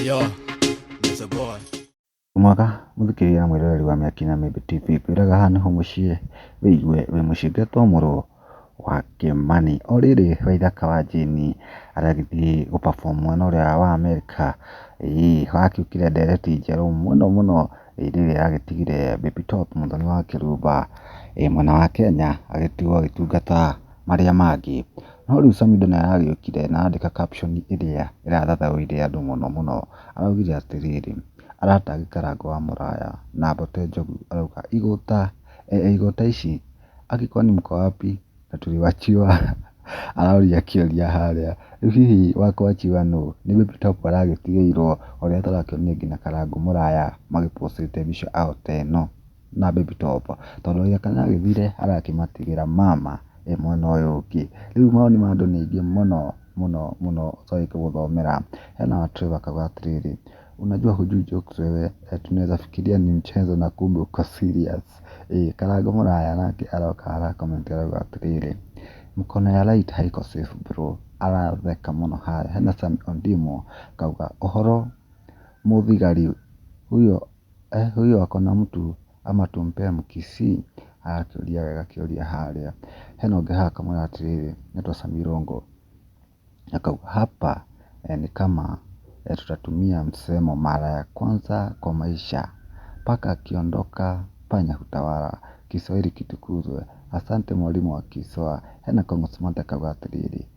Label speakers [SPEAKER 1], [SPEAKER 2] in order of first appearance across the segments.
[SPEAKER 1] Yo, there's a boy.
[SPEAKER 2] Mwaka muthikiriria mwiroreri wa m.n.m TV kwiraga haha niho mucii wiigue wi mucii ngetomorwo wa kimani o riri waithaka wajane aragithii guperform mwena uria wa America wakiukire ndereti njeru muno riri agitigire baby top muthoni wa kirumba mwena wa Kenya agitigwo agitungata maria mangi no riu sammidoh naragiukire na andika caption iria irathathaũire andu muno araugire atiriri aratangika rango wa muraya na mbote njogu arauga igota ici akikwani mko wapi na tuliwachiwa arauria kioria haria hihi wakwachiwa no ni baby top aragitigeirwo uria tarakionire ngina karango muraya magipostite bicho out eno na baby top tondu uria kana agithire arakimatigira mama mwena uyu ungi riu maoni ma andu ni aingi muno sorry kuguthomera hena Trevor akauga atiriri unajua hujui jokes wewe tunaweza fikiria ni mchezo na kumbe uko serious karango muraya nake aroka comment arauga atiriri mkono ya light haiko safe bro aratheka muno haya hena Sam Ondimo kauga ohoro muthigari huyo akona mtu ama tumpe mkisi akioria haria hena ungi haha kamwe atiriri networth Samirongo akauga hapa ni kama tutatumia msemo mara ya kwanza kwa maisha paka akiondoka panya hutawala Kiswahili kitukuzwe asante mwalimu wa Kiswa hena Kongosmata akauga atiriri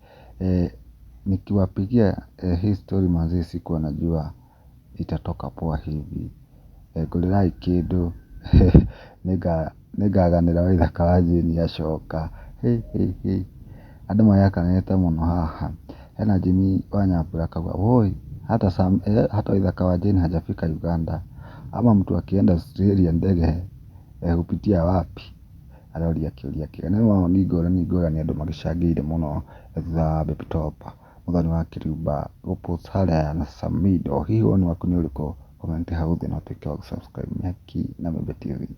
[SPEAKER 2] nikiwapigia hii story manzi sikuwa najua itatoka poa hivi ngurirai kindu nigaganira waithaka wajane acoka andu mayakanite muno haha hena Jimmy Wanyambura akauga woi hata waithaka wajane hajafika Uganda ama mtu akienda Australia ndege hupitia wapi arauria kioria kiega ni maoni ngurani andu magicangiire muno thutha baby top muthoni wa kirumba gupost haria na sammidoh hihi woni waku ni uriku comment hau thi na tuike wa subscribe m.n.m TV